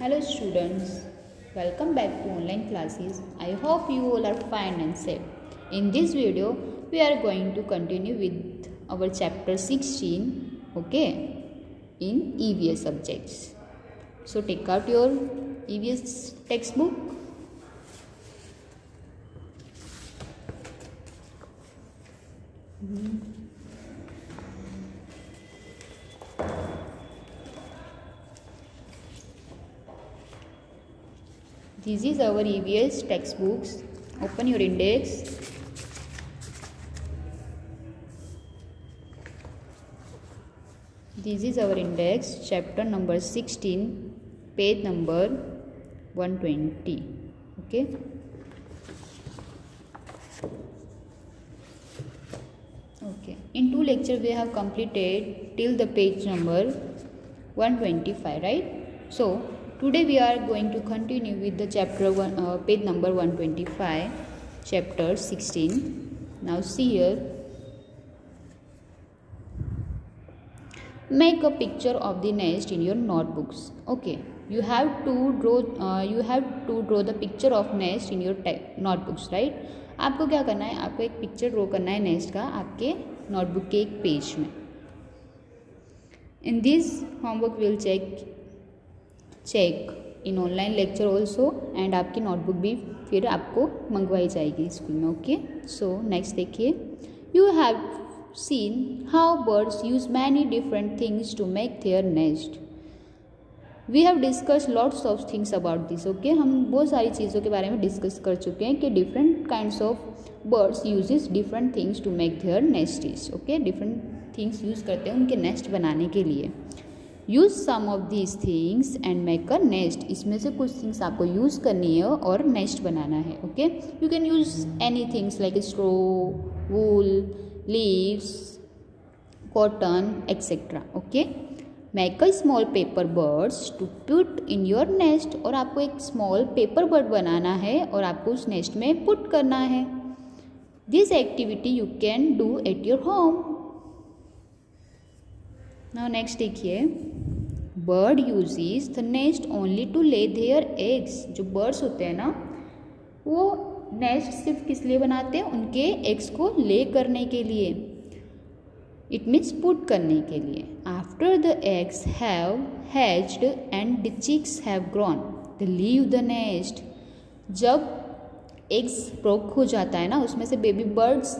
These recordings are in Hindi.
Hello students, welcome back to online classes. I hope you all are fine and safe. In this video, we are going to continue with our chapter 16, okay, in EVS subjects. So take out your EVS textbook. This is our EVS textbooks. Open your index. This is our index, chapter number 16, page number 120. Okay. Okay. In two lectures we have completed till the page number 125, right? So today we are going to continue with the page number 125, chapter 16. Now see here. Make a picture of the nest in your notebooks. Okay, you have to draw the picture of nest in your notebooks, right? आपको क्या करना है? आपको एक पिक्चर ड्रॉ करना है नेस्ट का आपके नोटबुक के एक पेज में. In this homework we will check in online lecture also and आपकी नोटबुक भी फिर आपको मंगवाई जाएगी स्कूल में. ओके, सो नेक्स्ट देखिए. You have seen how birds use many different things to make their nest. We have discussed lots of things about this. Okay, हम बहुत सारी चीज़ों के बारे में डिस्कस कर चुके हैं कि different kinds of birds uses different things to make their nests. Okay, different things use करते हैं उनके नेस्ट बनाने के लिए. Use some of these things and make a nest. इसमें से कुछ थिंग्स आपको यूज़ करनी है और नेस्ट बनाना है. Okay, you can use any things like straw, wool, leaves, cotton, etc. Okay, make a small paper birds to put in your nest. और आपको एक small paper bird बनाना है और आपको उस nest में put करना है. This activity you can do at your home. Now next देखिए. Bird uses the nest only to lay their eggs. जो birds होते हैं ना, वो नेस्ट सिर्फ किस लिए बनाते हैं? उनके एग्स को ले करने के लिए. इट मीन्स पुट करने के लिए. After the eggs have hatched and the chicks have grown they leave the nest. जब एग्स ब्रोक हो जाता है ना, उसमें से बेबी बर्ड्स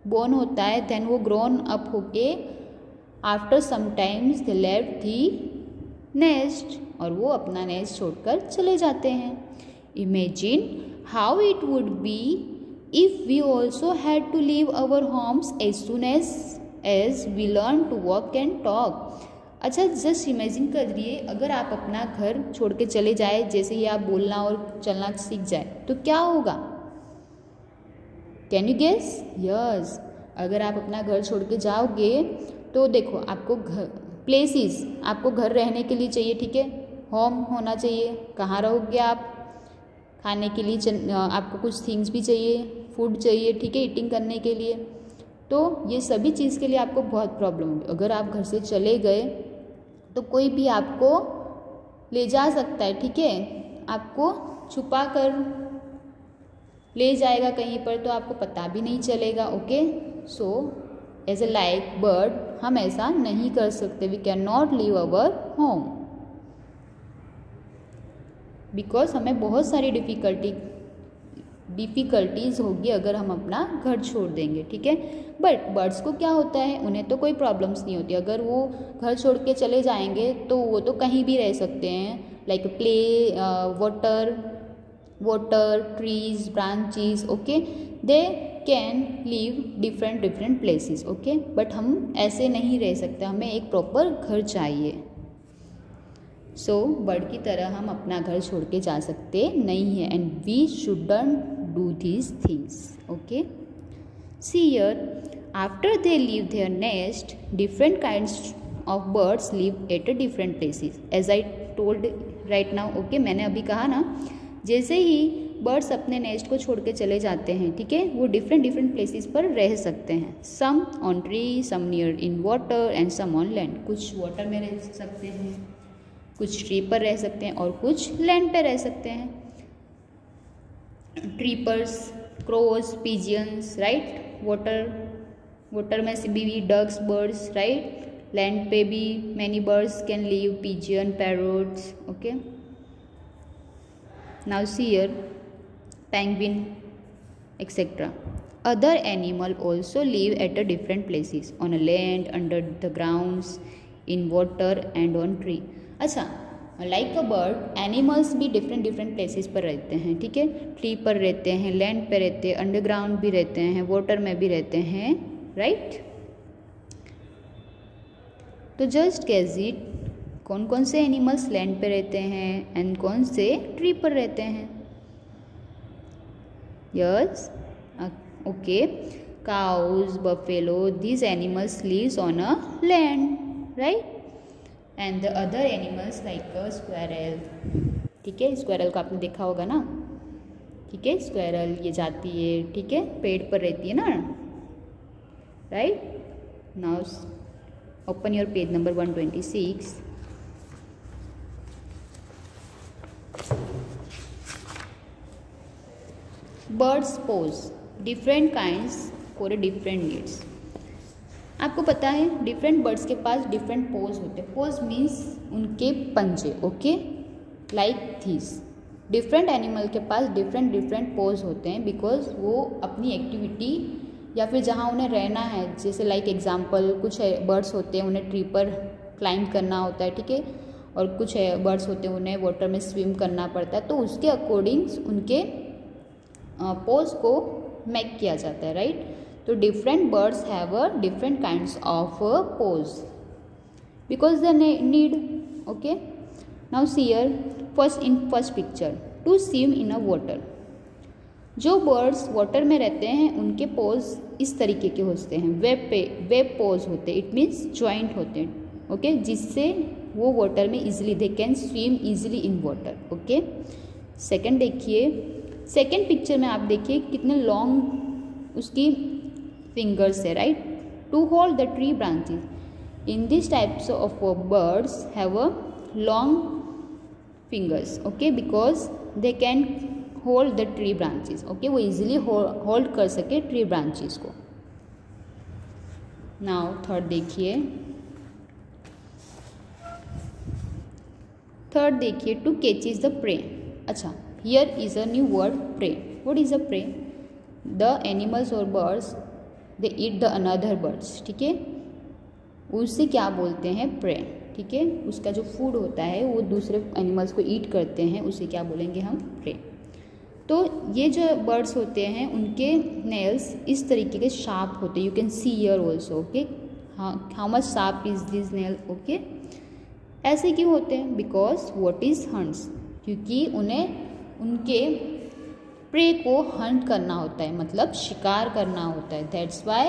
बोर्न होता है, देन वो ग्रोन अप होके after sometimes they left the nest, और वो अपना नेस्ट छोड़कर चले जाते हैं. Imagine how it would be if we also had to leave our homes as soon as we learn to walk and talk. अच्छा, जस्ट इमेजिन करिए अगर आप अपना घर छोड़ के चले जाए, जैसे ही आप बोलना और चलना सीख जाए तो क्या होगा? Can you guess? यस, अगर आप अपना घर छोड़ के जाओगे तो देखो आपको प्लेसेस, आपको घर रहने के लिए चाहिए, ठीक है, होम होना चाहिए. कहाँ रहोगे आप? खाने के लिए आपको कुछ थिंग्स भी चाहिए, फूड चाहिए, ठीक है, ईटिंग करने के लिए. तो ये सभी चीज़ के लिए आपको बहुत प्रॉब्लम होगी. अगर आप घर से चले गए तो कोई भी आपको ले जा सकता है, ठीक है, आपको छुपा कर ले जाएगा कहीं पर, तो आपको पता भी नहीं चलेगा. Okay, so as a like bird हम ऐसा नहीं कर सकते. We can not leave our home because हमें बहुत सारी डिफ़िकल्टीज़ होगी अगर हम अपना घर छोड़ देंगे, ठीक है. बट बर्ड्स को क्या होता है? उन्हें तो कोई प्रॉब्लम्स नहीं होती. अगर वो घर छोड़ के चले जाएंगे तो वो तो कहीं भी रह सकते हैं, like play, water, trees, branches. Okay, they can leave different places. Okay, but हम ऐसे नहीं रह सकते, हमें एक प्रॉपर घर चाहिए. सो बर्ड की तरह हम अपना घर छोड़ के जा सकते नहीं है. And we shouldn't do these things. Okay, see here. After they leave their nest, different kinds of birds live at a different places. As I told right now. Okay, मैंने अभी कहा ना, जैसे ही बर्ड्स अपने नेस्ट को छोड़ के चले जाते हैं, ठीक है, वो डिफरेंट प्लेसेस पर रह सकते हैं. Some on tree, some near in water and some on land. कुछ वाटर में रह सकते हैं, कुछ ट्री पर रह सकते हैं और कुछ लैंड पे रह सकते हैं। ट्रीपर्स, क्रोज, पिजियंस, राइट। वाटर में से भी डक्स, बर्ड्स, राइट। लैंड पे भी many birds can live, pigeon, parrots, okay. Now see here penguin, etc. Other animal also live at a different places, on a land, under the grounds, in water and on tree. अच्छा, लाइक अ बर्ड, एनिमल्स भी डिफरेंट प्लेसेस पर रहते हैं, ठीक है। ट्री पर रहते हैं, लैंड पर रहते हैं, अंडरग्राउंड भी रहते हैं, वाटर में भी रहते हैं, राइट। तो जस्ट गेस इट, कौन कौन से एनिमल्स लैंड पे रहते हैं एंड कौन से ट्री पर रहते हैं। Yes, okay. Cows, buffalo, these animals lives on a land, right? And the other animals like a squirrel, ठीक है। स्क्वायरल को आपने देखा होगा ना, ठीक है। स्क्वायरल ये जाती है, ठीक है, पेड़ पर रहती है ना, right. Now open your page number 126। Birds pose, different kinds for different needs. आपको पता है डिफरेंट बर्ड्स के पास डिफरेंट पोज होते हैं। पोज मीन्स उनके पंजे, okay, like this. Different animal के पास डिफरेंट पोज होते हैं बिकॉज वो अपनी एक्टिविटी या फिर जहाँ उन्हें रहना है, जैसे लाइक एग्जाम्पल कुछ बर्ड्स होते हैं उन्हें ट्री पर क्लाइंब करना होता है, ठीक है, और कुछ बर्ड्स होते हैं उन्हें वाटर में स्विम करना पड़ता है, तो उसके अकॉर्डिंग उनके पोज को मेक किया जाता है, राइट। तो different birds have a different kinds of paws because the need, okay. Now see here first picture, to swim in a water. जो बर्ड्स वाटर में रहते हैं उनके पोज इस तरीके के होते हैं, वेब पोज होते हैं, इट मीन्स जॉइंट होते हैं, ओके, जिससे वो वाटर में easily they can swim easily in water, okay. Second देखिए, सेकेंड पिक्चर में आप देखिए कितने लॉन्ग उसकी फिंगर्स है, right, to hold the tree branches. In this types of birds have a long fingers, okay, because they can hold the tree branches, okay, वो इजिली होल्ड कर सके ट्री ब्रांचेस को। नाउ थर्ड देखिए, टू कैचेज द प्रे। अच्छा, here is a new word, prey. What is a prey? The animals or birds they eat the another birds, ठीक है, उससे क्या बोलते हैं, प्रे, ठीक है। उसका जो फूड होता है वो दूसरे एनिमल्स को ईट करते हैं, उसे क्या बोलेंगे हम, प्रे। तो ये जो बर्ड्स होते हैं उनके नेल्स इस तरीके के शार्प होते हैं, you can see here also, okay, how much sharp is this nail, okay. ऐसे क्यों होते हैं, बिकॉज व्हाट इज हंट्स, क्योंकि उन्हें उनके प्रे को हंट करना होता है, मतलब शिकार करना होता है, that's why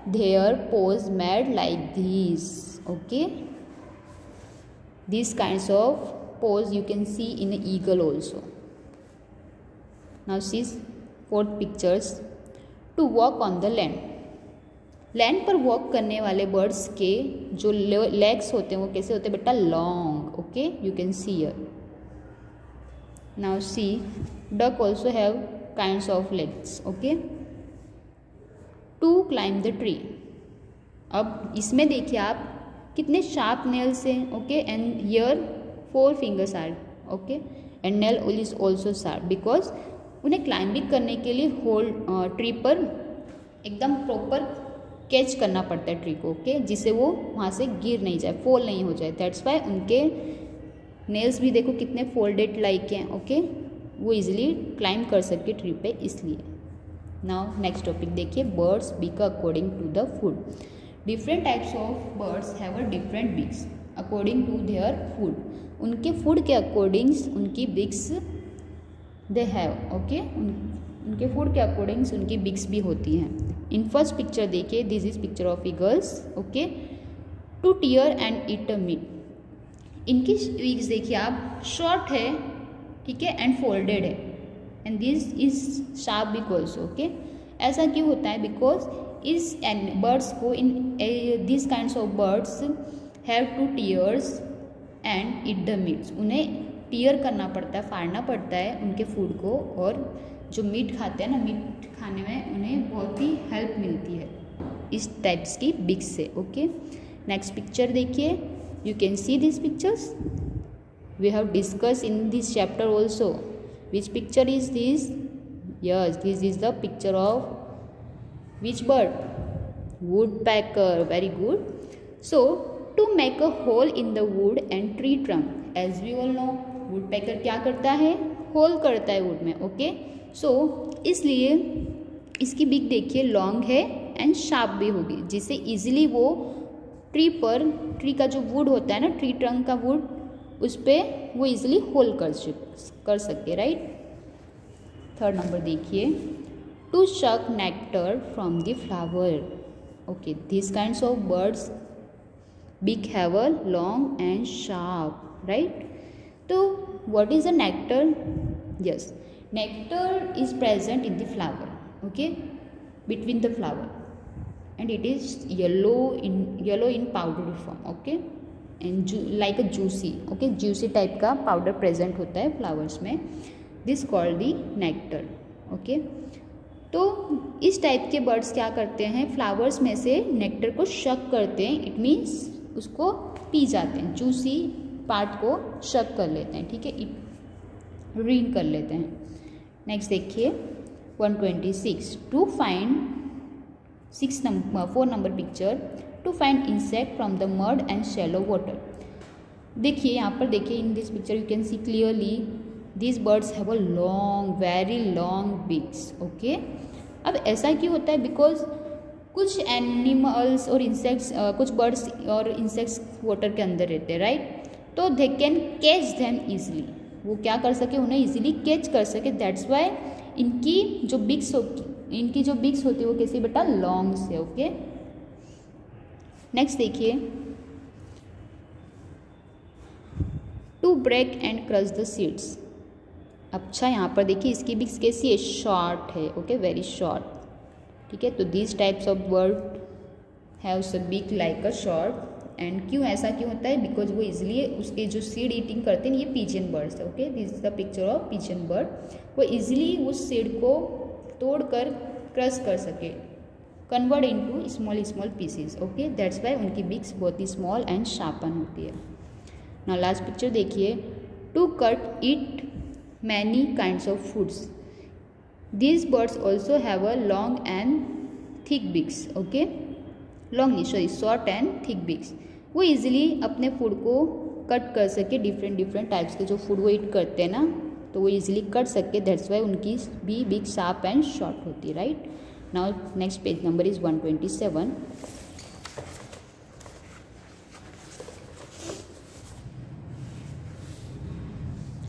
their paws made like this, okay. This kinds of paws you can see in eagle also. Now see fourth pictures, to walk on the land. Land पर वॉक करने वाले बर्ड्स के जो लेग्स होते हैं वो कैसे होते हैं बेटा, long, okay, you can see here. Now see, duck also have kinds of legs, okay, to climb the tree. अब इसमें देखिए आप कितने शार्प नेल्स हैं, okay, and here 4 fingers are, okay, and nail is also sharp because उन्हें क्लाइंबिंग करने के लिए होल्ड ट्री पर एकदम प्रॉपर कैच करना पड़ता है ट्री को, ओके, जिससे वो वहाँ से गिर नहीं जाए, फॉल नहीं हो जाए, दैट्स वाई उनके नेल्स भी देखो कितने फोल्डेड लाइक हैं, ओके, वो इजीली क्लाइंब कर सके ट्री पे, इसलिए। नाउ नेक्स्ट टॉपिक देखिए, birds beak according to the food. Different types of birds have a different beaks according to their food. उनके फूड के अकॉर्डिंग उनकी बिक्स दे हैव, ओके, उनके फूड के अकॉर्डिंग उनकी बिक्स भी होती हैं। इन फर्स्ट पिक्चर देखिए, this is picture of eagles, okay, to tear and eat a meet. इनकी विंग्स देखिए आप, शॉर्ट है, ठीक है, एंड फोल्डेड है, एंड दिस इज शार्प बिक ऑल्सो, ओके। ऐसा क्यों होता है, बिकॉज इस बर्ड्स को in this kinds of birds have 2 tears and eat the meets, उन्हें टीयर करना पड़ता है, फाड़ना पड़ता है उनके फूड को, और जो मीट खाते हैं ना, मीट खाने में उन्हें बहुत ही हेल्प मिलती है इस टाइप्स की बिग्स से। ओके, नेक्स्ट पिक्चर देखिए, you can see this pictures we have discuss in this chapter also. Which picture is this? Yes, this is the picture of which bird? woodpecker. Very good. So to make a hole in the wood and tree trunk, as we all know, woodpecker क्या करता है? होल करता है वुड में। ओके, सो इसलिए इसकी बिग देखिए लॉन्ग है एंड शार्प भी होगी, जिससे इजीली वो ट्री का जो वुड होता है ना, ट्री ट्रंक का वुड, उस पर वो इजीली होल कर सके, राइट। थर्ड नंबर देखिए, टू शक nectar from the flower. Okay, these kinds of birds beak have a long and sharp, right? So what is a nectar? Yes, nectar is present in the flower, okay, between the flower, and it is yellow in powdery form, okay, and like a juicy, okay, juicy type का powder present होता है flowers में, this called the nectar, okay। तो इस टाइप के बर्ड्स क्या करते हैं, फ्लावर्स में से नेक्टर को शक करते हैं, इट मीन्स उसको पी जाते हैं, जूसी पार्ट को शक कर लेते हैं, ठीक है, ड्रिंक कर लेते हैं। नेक्स्ट देखिए 126, to find 4 number picture, to find insect from the mud and shallow water. देखिए यहाँ पर देखिए, in this picture you can see clearly this birds have a long, very long beaks, okay. अब ऐसा क्यों होता है? बिकॉज कुछ एनिमल्स और इंसेक्ट्स, कुछ बर्ड्स और इंसेक्ट्स वाटर के अंदर रहते हैं, राइट, तो they can catch them easily, वो क्या कर सके, उन्हें ईजिली कैच कर सके, दैट्स वाई इनकी जो बिग्स होती है वो कैसी बेटा, लॉन्ग से, ओके। नेक्स्ट देखिए, to break and crush the seeds. अच्छा, यहाँ पर देखिए इसकी बिग्स कैसी है, शॉर्ट है, ओके, वेरी शॉर्ट, ठीक है। तो this types of bird have a big like a short, and क्यों ऐसा क्यों होता है? बिकॉज वो इजीली उसके जो सीड ईटिंग करते हैं, ये पिजन बर्ड्स है, okay, this is the picture of pigeon bird. वो इजीली उस सीड को तोड़कर क्रश कर सके, convert into small pieces, okay, that's why उनकी बिग्स बहुत ही स्मॉल एंड शार्पन होती है। नाउ लास्ट पिक्चर देखिए, to cut eat many kinds of foods. These birds also have a long and thick beaks, okay, short and thick beaks. वो easily अपने फूड को कट कर सके, डिफरेंट टाइप्स के जो फूड वो ईट करते हैं ना, तो वो इजीली कट सके, दैट्स वाई उनकी भी बिग शार्प एंड शॉर्ट होती है, right. Now next page number is 127।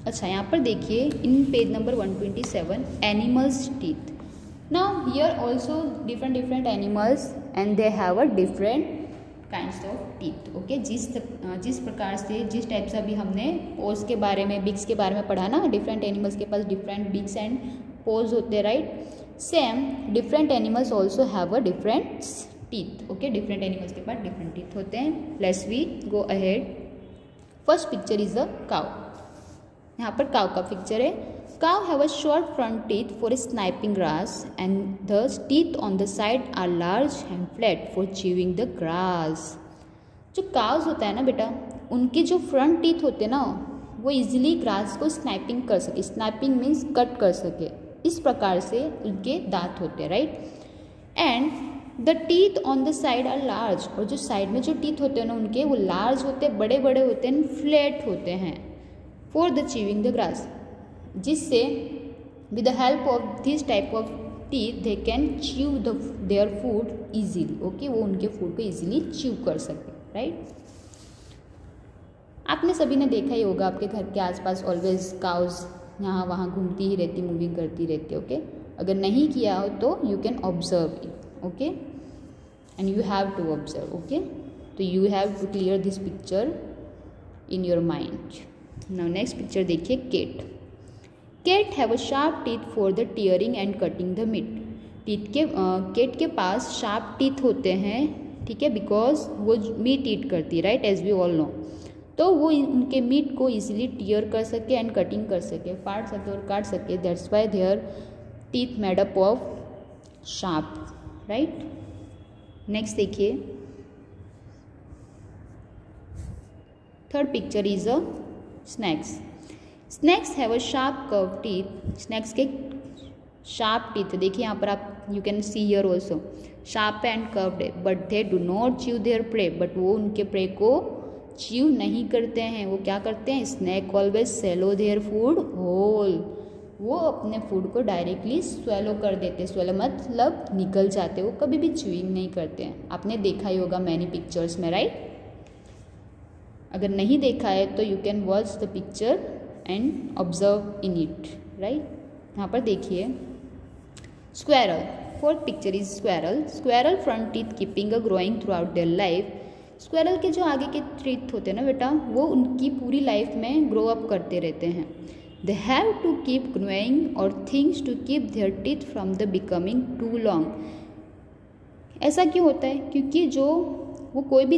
अच्छा, यहाँ पर देखिए इन page number 127, animals teeth. Now here also different animals and they have a different kinds of teeth, okay. जिस प्रकार से, जिस टाइप से अभी हमने पोज के बारे में, बिग्स के बारे में पढ़ा ना, डिफरेंट एनिमल्स के पास डिफरेंट बिग्स एंड पोज होते हैं, right. Same different animals also have a different teeth, okay, different animals के पास डिफरेंट टीथ होते हैं। Let's we go ahead. First picture is a cow. यहाँ पर काउ का पिक्चर है। Cow have a short front teeth for snipping grass and the teeth on the side are large and flat for chewing the grass. जो काउस होता है ना बेटा, उनके जो फ्रंट टीथ होते हैं ना, वो इजीली ग्रास को स्नाइपिंग कर सके, स्नाइपिंग मीन्स कट कर सके, इस प्रकार से उनके दांत होते हैं, right. And the teeth on the side are large, और जो साइड में जो टीथ होते हैं ना उनके, वो लार्ज होते हैं, बड़े बड़े होते हैं, फ्लैट होते हैं, for the chewing the grass, जिससे with the help of this type of teeth they can chew their food easily, okay, वो उनके फूड को इजीली च्यू कर सके, राइट। आपने सभी ने देखा ही होगा, आपके घर के आसपास ऑलवेज काउज यहाँ वहाँ घूमती ही रहती, मूविंग करती रहती, ओके। अगर नहीं किया हो तो you can observe it, okay, and you have to observe, okay. तो you have to clear this picture in your mind. Now next picture देखिए, cat. Cat have a sharp teeth for the tearing and cutting the meat. Cat के पास शार्प टीथ होते हैं, ठीक है, बिकॉज वो मीट ईट करती है, right, as we all know. तो वो उनके मीट को इजीली टीयर कर सके एंड कटिंग कर सके, फाड़ सके और काट सके। That's why their teeth made up of sharp, right. Next देखिए, third picture is a snakes. Snakes have a sharp curve teeth. Snakes के शार्प टीथ, देखिए यहाँ पर आप you can see here also sharp and curved है, but they do not chew their prey, but वो उनके प्रे को च्यू नहीं करते हैं। वो क्या करते हैं, snake always swallow their food whole, वो अपने फूड को डायरेक्टली स्वेलो कर देते। स्वेलो मतलब निकल जाते, वो कभी भी च्यूइंग नहीं करते हैं। आपने देखा ही होगा मैनी पिक्चर्स में, राइट। अगर नहीं देखा है तो you can watch the picture and observe in it, right. यहाँ पर देखिए squirrel, fourth picture is squirrel. Squirrel front teeth keeping a growing through out their life. Squirrel के जो आगे के टीथ होते हैं ना बेटा, वो उनकी पूरी लाइफ में ग्रो अप करते रहते हैं। They have to keep growing और things to keep their teeth from the becoming too long. ऐसा क्यों होता है, क्योंकि जो वो कोई भी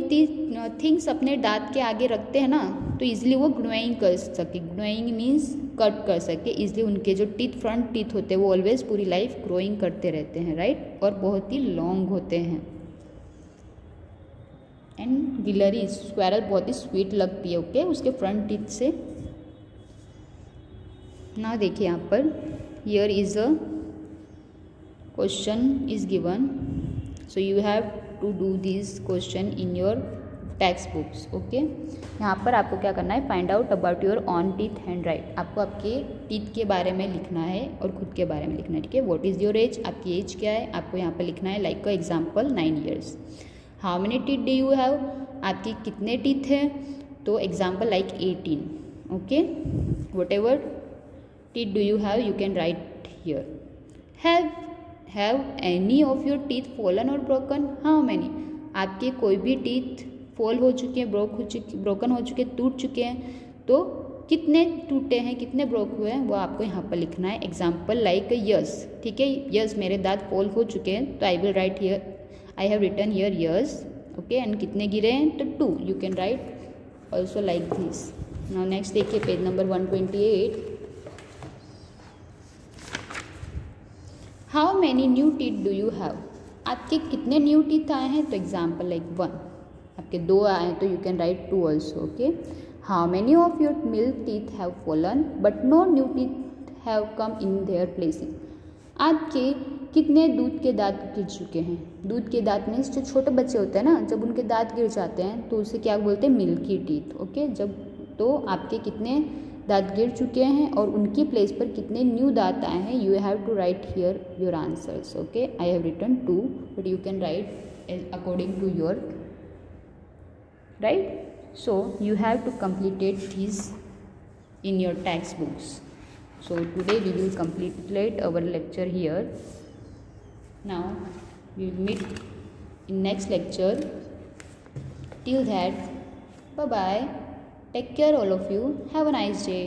थिंग्स अपने दांत के आगे रखते हैं ना, तो इजीली वो ग्रोइंग कर सके। ग्रोइंग मीन्स कट कर सके, इसलिए उनके जो टीथ फ्रंट टीथ होते हैं वो ऑलवेज पूरी लाइफ ग्रोइंग करते रहते हैं, राइट, और बहुत ही लॉन्ग होते हैं। एंड गिलरी स्क्वेरल बहुत ही स्वीट लगती है, ओके, उसके फ्रंट टीथ से। ना देखिए यहाँ पर here is a question is given, so you have to do this question in your text books, okay. यहाँ पर आपको क्या करना है, find out about your own teeth and right. आपको आपके टीथ के बारे में लिखना है और खुद के बारे में लिखना है, ठीक है। व्हाट इज़ योर एज, आपकी एज क्या है, आपको यहाँ पर लिखना है। Like example 9 years। How many teeth do you have, आपकी कितने टीथ हैं, तो example like 18, okay. What ever teeth do you have you can right here. Have any of your teeth fallen और ब्रोकन, हाउ मैनी, आपके कोई भी टीथ फॉल हो चुके हैं, ब्रोकन हो चुके हैं, टूट चुके हैं, तो कितने टूटे हैं, कितने ब्रोक हुए हैं, वो आपको यहाँ पर लिखना है। एग्जाम्पल लाइक यस, ठीक है, यस मेरे दांत फॉल हो चुके हैं, तो I will write here, I have written here yes, okay. And कितने गिरे हैं, तो 2, you can write also like this. Now next देखिए page number 128। How many new teeth do you have, आपके कितने न्यू टीथ आए हैं, तो एग्जाम्पल लाइक 1, आपके 2 आए हैं तो you can write 2 also, okay. How many of your milk teeth have fallen but no new teeth have come in their places, आपके कितने दूध के दांत गिर चुके हैं। दूध के दांत मीन्स जो छोटे बच्चे होते हैं ना, जब उनके दांत गिर जाते हैं तो उसे क्या बोलते हैं, मिल्की टीथ, ओके। जब तो आपके कितने दांत गिर चुके हैं और उनकी प्लेस पर कितने न्यू दांत आए हैं, you have to write here your answers, okay. I have written 2 but you can write according to your right. So you have to complete this in your textbooks. So today we will complete our lecture here. Now we will meet in next lecture. Till that, bye bye. Take care all of you. Have a nice day.